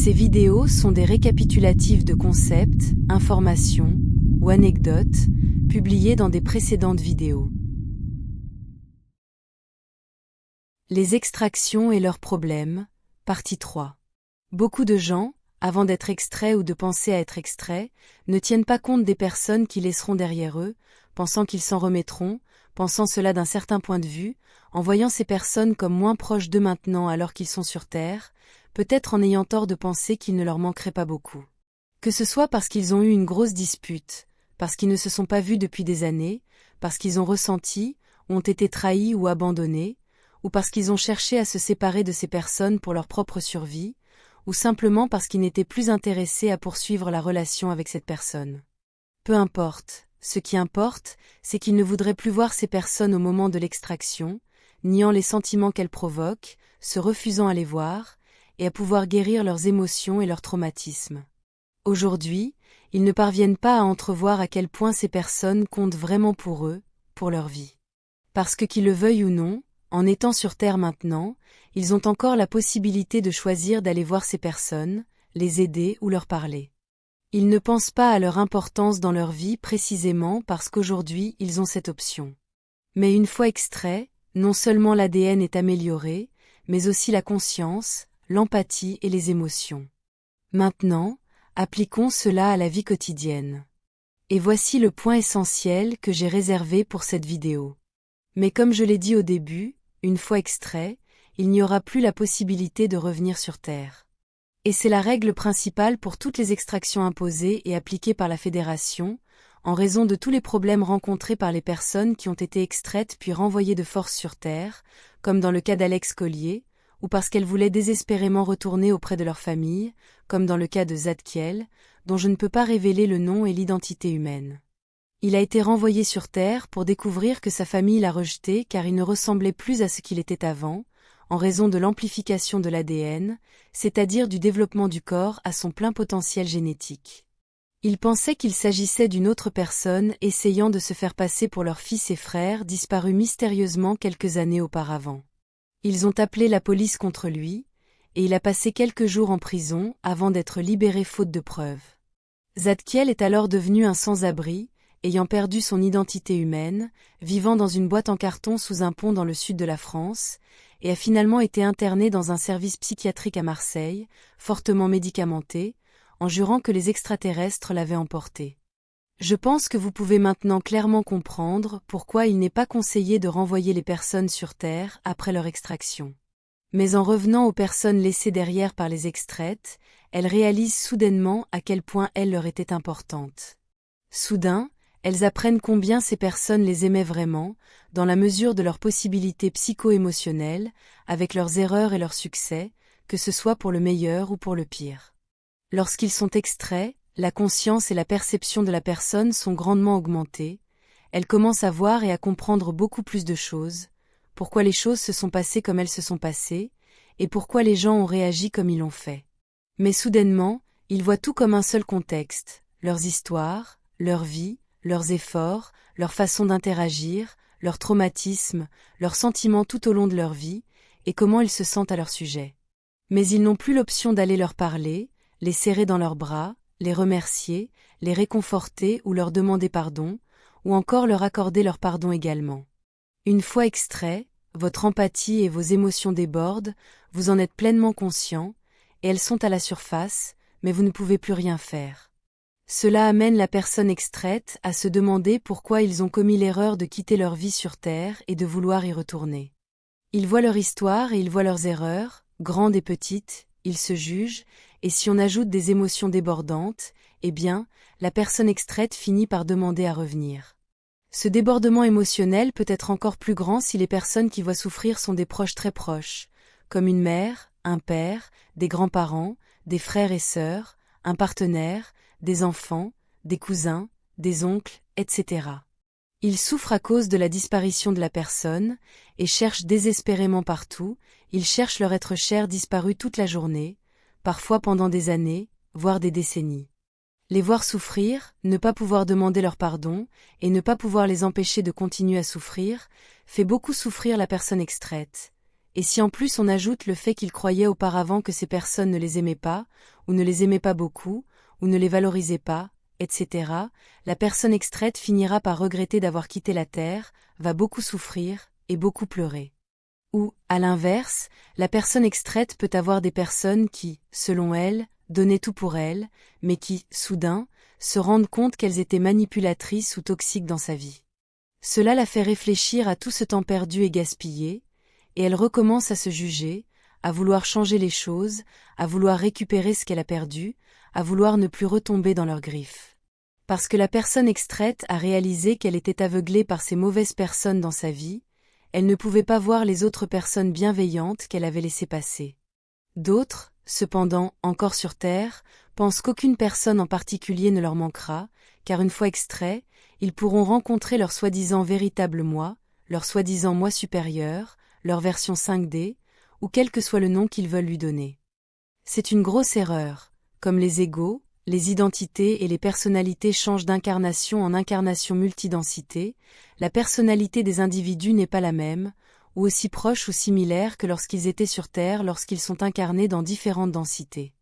Ces vidéos sont des récapitulatifs de concepts, informations ou anecdotes publiées dans des précédentes vidéos. Les extractions et leurs problèmes, partie 3. Beaucoup de gens, avant d'être extraits ou de penser à être extraits, ne tiennent pas compte des personnes qui laisseront derrière eux, pensant qu'ils s'en remettront, pensant cela d'un certain point de vue, en voyant ces personnes comme moins proches d'eux maintenant alors qu'ils sont sur Terre, peut-être en ayant tort de penser qu'il ne leur manquerait pas beaucoup. Que ce soit parce qu'ils ont eu une grosse dispute, parce qu'ils ne se sont pas vus depuis des années, parce qu'ils ont ressenti, ont été trahis ou abandonnés, ou parce qu'ils ont cherché à se séparer de ces personnes pour leur propre survie, ou simplement parce qu'ils n'étaient plus intéressés à poursuivre la relation avec cette personne. Peu importe, ce qui importe, c'est qu'ils ne voudraient plus voir ces personnes au moment de l'extraction, niant les sentiments qu'elles provoquent, se refusant à les voir, et à pouvoir guérir leurs émotions et leurs traumatismes. Aujourd'hui, ils ne parviennent pas à entrevoir à quel point ces personnes comptent vraiment pour eux, pour leur vie. Parce que qu'ils le veuillent ou non, en étant sur Terre maintenant, ils ont encore la possibilité de choisir d'aller voir ces personnes, les aider ou leur parler. Ils ne pensent pas à leur importance dans leur vie précisément parce qu'aujourd'hui ils ont cette option. Mais une fois extrait, non seulement l'ADN est amélioré, mais aussi la conscience, l'empathie et les émotions. Maintenant, appliquons cela à la vie quotidienne. Et voici le point essentiel que j'ai réservé pour cette vidéo. Mais comme je l'ai dit au début, une fois extrait, il n'y aura plus la possibilité de revenir sur Terre. Et c'est la règle principale pour toutes les extractions imposées et appliquées par la Fédération, en raison de tous les problèmes rencontrés par les personnes qui ont été extraites puis renvoyées de force sur Terre, comme dans le cas d'Alex Collier, ou parce qu'elles voulaient désespérément retourner auprès de leur famille, comme dans le cas de Zadkiel, dont je ne peux pas révéler le nom et l'identité humaine. Il a été renvoyé sur Terre pour découvrir que sa famille l'a rejeté car il ne ressemblait plus à ce qu'il était avant, en raison de l'amplification de l'ADN, c'est-à-dire du développement du corps à son plein potentiel génétique. Il pensait qu'il s'agissait d'une autre personne essayant de se faire passer pour leur fils et frère disparus mystérieusement quelques années auparavant. Ils ont appelé la police contre lui, et il a passé quelques jours en prison avant d'être libéré faute de preuves. Zadkiel est alors devenu un sans-abri, ayant perdu son identité humaine, vivant dans une boîte en carton sous un pont dans le sud de la France, et a finalement été interné dans un service psychiatrique à Marseille, fortement médicamenté, en jurant que les extraterrestres l'avaient emporté. Je pense que vous pouvez maintenant clairement comprendre pourquoi il n'est pas conseillé de renvoyer les personnes sur Terre après leur extraction. Mais en revenant aux personnes laissées derrière par les extraites, elles réalisent soudainement à quel point elles leur étaient importantes. Soudain, elles apprennent combien ces personnes les aimaient vraiment, dans la mesure de leurs possibilités psycho-émotionnelles, avec leurs erreurs et leurs succès, que ce soit pour le meilleur ou pour le pire. Lorsqu'ils sont extraits, la conscience et la perception de la personne sont grandement augmentées, elle commence à voir et à comprendre beaucoup plus de choses, pourquoi les choses se sont passées comme elles se sont passées, et pourquoi les gens ont réagi comme ils l'ont fait. Mais soudainement, ils voient tout comme un seul contexte, leurs histoires, leur vie, leurs efforts, leur façon d'interagir, leurs traumatismes, leurs sentiments tout au long de leur vie, et comment ils se sentent à leur sujet. Mais ils n'ont plus l'option d'aller leur parler, les serrer dans leurs bras, les remercier, les réconforter ou leur demander pardon, ou encore leur accorder leur pardon également. Une fois extrait, votre empathie et vos émotions débordent, vous en êtes pleinement conscient, et elles sont à la surface, mais vous ne pouvez plus rien faire. Cela amène la personne extraite à se demander pourquoi ils ont commis l'erreur de quitter leur vie sur Terre et de vouloir y retourner. Ils voient leur histoire et ils voient leurs erreurs, grandes et petites, ils se jugent, et si on ajoute des émotions débordantes, eh bien, la personne extraite finit par demander à revenir. Ce débordement émotionnel peut être encore plus grand si les personnes qui voient souffrir sont des proches très proches, comme une mère, un père, des grands-parents, des frères et sœurs, un partenaire, des enfants, des cousins, des oncles, etc. Ils souffrent à cause de la disparition de la personne, et cherchent désespérément partout, ils cherchent leur être cher disparu toute la journée, parfois pendant des années, voire des décennies. Les voir souffrir, ne pas pouvoir demander leur pardon, et ne pas pouvoir les empêcher de continuer à souffrir, fait beaucoup souffrir la personne extraite. Et si en plus on ajoute le fait qu'ils croyaient auparavant que ces personnes ne les aimaient pas, ou ne les aimaient pas beaucoup, ou ne les valorisaient pas, etc., la personne extraite finira par regretter d'avoir quitté la Terre, va beaucoup souffrir, et beaucoup pleurer. Ou, à l'inverse, la personne extraite peut avoir des personnes qui, selon elle, donnaient tout pour elle, mais qui, soudain, se rendent compte qu'elles étaient manipulatrices ou toxiques dans sa vie. Cela la fait réfléchir à tout ce temps perdu et gaspillé, et elle recommence à se juger, à vouloir changer les choses, à vouloir récupérer ce qu'elle a perdu, à vouloir ne plus retomber dans leurs griffes. Parce que la personne extraite a réalisé qu'elle était aveuglée par ces mauvaises personnes dans sa vie, elle ne pouvait pas voir les autres personnes bienveillantes qu'elle avait laissées passer. D'autres, cependant, encore sur Terre, pensent qu'aucune personne en particulier ne leur manquera, car une fois extraits, ils pourront rencontrer leur soi-disant véritable moi, leur soi-disant moi supérieur, leur version 5D, ou quel que soit le nom qu'ils veulent lui donner. C'est une grosse erreur, comme les égos, les identités et les personnalités changent d'incarnation en incarnation multidensité, la personnalité des individus n'est pas la même, ou aussi proche ou similaire que lorsqu'ils étaient sur Terre lorsqu'ils sont incarnés dans différentes densités.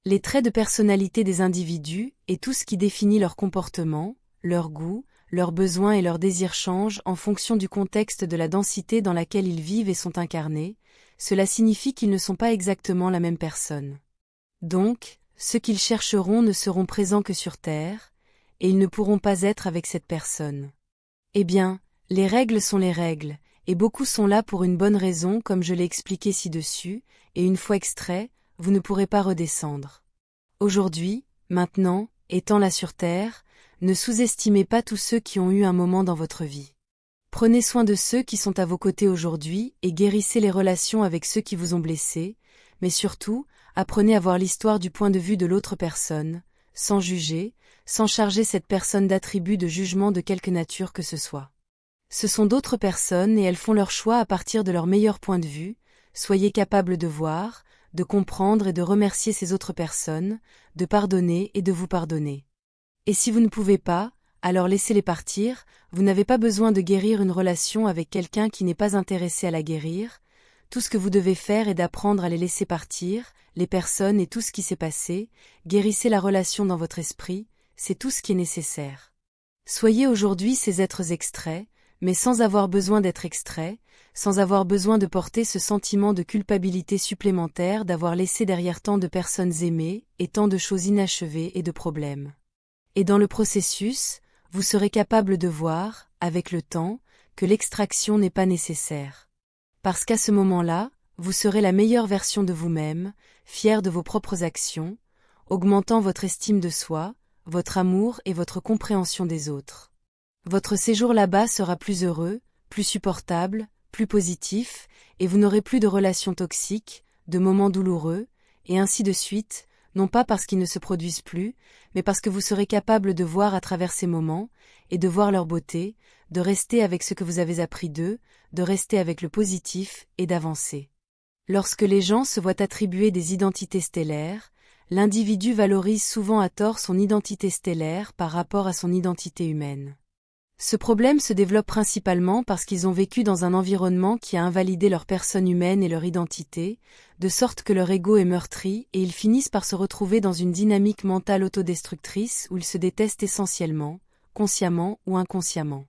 Les traits de personnalité des individus et tout ce qui définit leur comportement, leurs goûts, leurs besoins et leurs désirs changent en fonction du contexte de la densité dans laquelle ils vivent et sont incarnés, cela signifie qu'ils ne sont pas exactement la même personne. Donc, ceux qu'ils chercheront ne seront présents que sur Terre, et ils ne pourront pas être avec cette personne. Eh bien, les règles sont les règles, et beaucoup sont là pour une bonne raison comme je l'ai expliqué ci-dessus, et une fois extrait, vous ne pourrez pas redescendre. Aujourd'hui, maintenant, étant là sur Terre, ne sous-estimez pas tous ceux qui ont eu un moment dans votre vie. Prenez soin de ceux qui sont à vos côtés aujourd'hui et guérissez les relations avec ceux qui vous ont blessé, mais surtout, apprenez à voir l'histoire du point de vue de l'autre personne, sans juger, sans charger cette personne d'attributs de jugement de quelque nature que ce soit. Ce sont d'autres personnes et elles font leur choix à partir de leur meilleur point de vue, soyez capables de voir, de comprendre et de remercier ces autres personnes, de pardonner et de vous pardonner. Et si vous ne pouvez pas, alors laissez-les partir, vous n'avez pas besoin de guérir une relation avec quelqu'un qui n'est pas intéressé à la guérir, tout ce que vous devez faire est d'apprendre à les laisser partir, les personnes et tout ce qui s'est passé, guérissez la relation dans votre esprit, c'est tout ce qui est nécessaire. Soyez aujourd'hui ces êtres extraits, mais sans avoir besoin d'être extraits, sans avoir besoin de porter ce sentiment de culpabilité supplémentaire d'avoir laissé derrière tant de personnes aimées et tant de choses inachevées et de problèmes. Et dans le processus, vous serez capable de voir, avec le temps, que l'extraction n'est pas nécessaire. Parce qu'à ce moment-là, vous serez la meilleure version de vous-même, fier de vos propres actions, augmentant votre estime de soi, votre amour et votre compréhension des autres. Votre séjour là-bas sera plus heureux, plus supportable, plus positif, et vous n'aurez plus de relations toxiques, de moments douloureux, et ainsi de suite, non pas parce qu'ils ne se produisent plus, mais parce que vous serez capable de voir à travers ces moments, et de voir leur beauté, de rester avec ce que vous avez appris d'eux, de rester avec le positif, et d'avancer. Lorsque les gens se voient attribuer des identités stellaires, l'individu valorise souvent à tort son identité stellaire par rapport à son identité humaine. Ce problème se développe principalement parce qu'ils ont vécu dans un environnement qui a invalidé leur personne humaine et leur identité, de sorte que leur ego est meurtri et ils finissent par se retrouver dans une dynamique mentale autodestructrice où ils se détestent essentiellement, consciemment ou inconsciemment.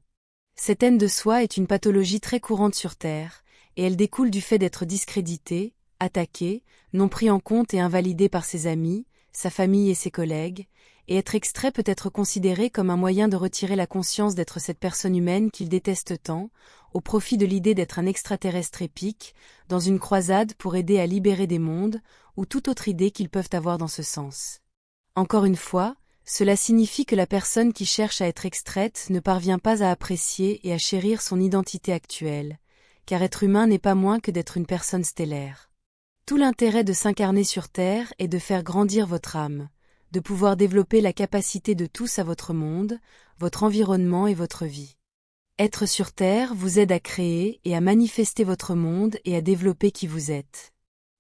Cette haine de soi est une pathologie très courante sur Terre, et elle découle du fait d'être discrédité, attaqué, non pris en compte et invalidé par ses amis, sa famille et ses collègues, et être extrait peut être considéré comme un moyen de retirer la conscience d'être cette personne humaine qu'il déteste tant, au profit de l'idée d'être un extraterrestre épique, dans une croisade pour aider à libérer des mondes, ou toute autre idée qu'ils peuvent avoir dans ce sens. Encore une fois, cela signifie que la personne qui cherche à être extraite ne parvient pas à apprécier et à chérir son identité actuelle, car être humain n'est pas moins que d'être une personne stellaire. Tout l'intérêt de s'incarner sur Terre est de faire grandir votre âme, de pouvoir développer la capacité de tous à votre monde, votre environnement et votre vie. Être sur Terre vous aide à créer et à manifester votre monde et à développer qui vous êtes.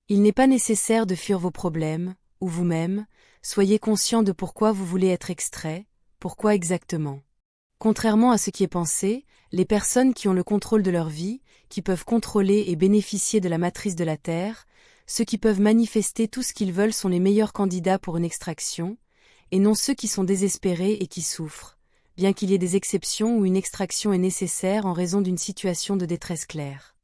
Il n'est pas nécessaire de fuir vos problèmes, ou vous-même, soyez conscient de pourquoi vous voulez être extrait, pourquoi exactement. Contrairement à ce qui est pensé, les personnes qui ont le contrôle de leur vie, qui peuvent contrôler et bénéficier de la matrice de la Terre, ceux qui peuvent manifester tout ce qu'ils veulent sont les meilleurs candidats pour une extraction, et non ceux qui sont désespérés et qui souffrent, bien qu'il y ait des exceptions où une extraction est nécessaire en raison d'une situation de détresse claire.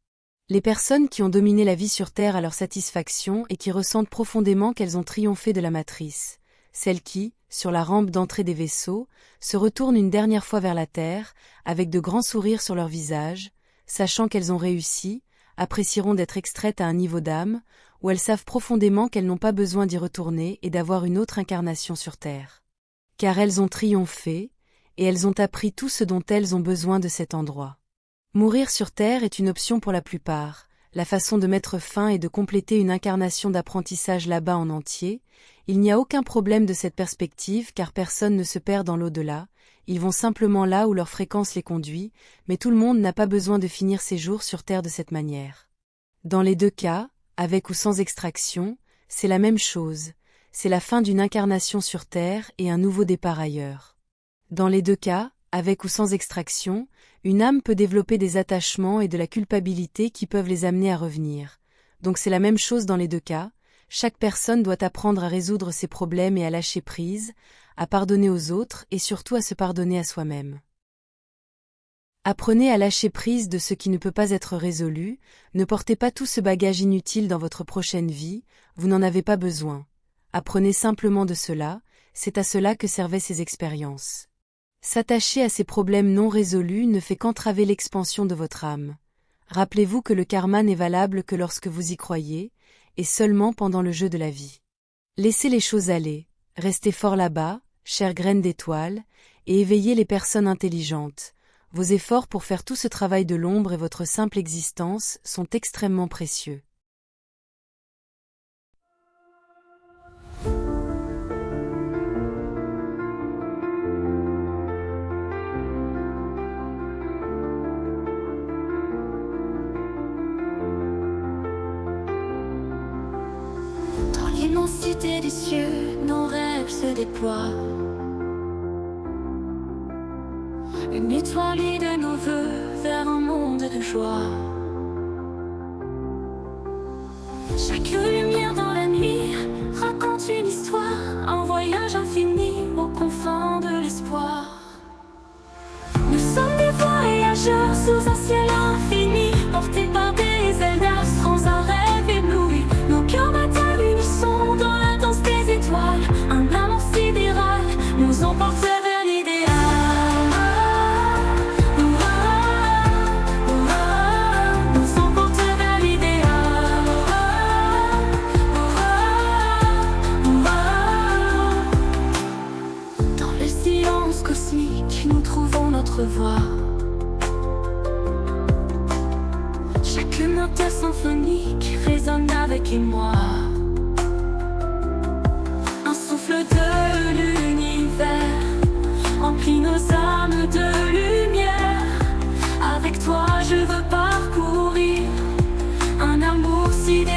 Les personnes qui ont dominé la vie sur Terre à leur satisfaction et qui ressentent profondément qu'elles ont triomphé de la matrice, celles qui, sur la rampe d'entrée des vaisseaux, se retournent une dernière fois vers la Terre, avec de grands sourires sur leur visage, sachant qu'elles ont réussi, apprécieront d'être extraites à un niveau d'âme, où elles savent profondément qu'elles n'ont pas besoin d'y retourner et d'avoir une autre incarnation sur Terre. Car elles ont triomphé, et elles ont appris tout ce dont elles ont besoin de cet endroit. Mourir sur Terre est une option pour la plupart, la façon de mettre fin et de compléter une incarnation d'apprentissage là-bas en entier. Il n'y a aucun problème de cette perspective car personne ne se perd dans l'au-delà, ils vont simplement là où leur fréquence les conduit, mais tout le monde n'a pas besoin de finir ses jours sur Terre de cette manière. Dans les deux cas, avec ou sans extraction, c'est la même chose, c'est la fin d'une incarnation sur Terre et un nouveau départ ailleurs. Dans les deux cas, avec ou sans extraction, une âme peut développer des attachements et de la culpabilité qui peuvent les amener à revenir. Donc c'est la même chose dans les deux cas, chaque personne doit apprendre à résoudre ses problèmes et à lâcher prise, à pardonner aux autres et surtout à se pardonner à soi-même. Apprenez à lâcher prise de ce qui ne peut pas être résolu, ne portez pas tout ce bagage inutile dans votre prochaine vie, vous n'en avez pas besoin. Apprenez simplement de cela, c'est à cela que servaient ces expériences. S'attacher à ces problèmes non résolus ne fait qu'entraver l'expansion de votre âme. Rappelez-vous que le karma n'est valable que lorsque vous y croyez, et seulement pendant le jeu de la vie. Laissez les choses aller, restez fort là-bas, chères graines d'étoiles, et éveillez les personnes intelligentes. Vos efforts pour faire tout ce travail de l'ombre et votre simple existence sont extrêmement précieux. Dans l'immensité des cieux, nos rêves se déploient. Une étoile guide nos voeux vers un monde de joie. Chaque lumière dans la nuit raconte une histoire, un voyage infini aux confins de l'espoir. Nous sommes des voyageurs sous un ciel infini, portés par des ailes d'astres, un rêve ébloui. Nos cœurs battent à l'unisson dans la danse des étoiles. Un amour sidéral nous emporte vers l'idéal. Nous emporte vers l'idéal. Dans le silence cosmique, nous trouvons notre voix. Chaque note symphonique résonne avec émoi. Un souffle de l'univers emplit nos âmes de lumière. Avec toi je veux parcourir un amour sidéral.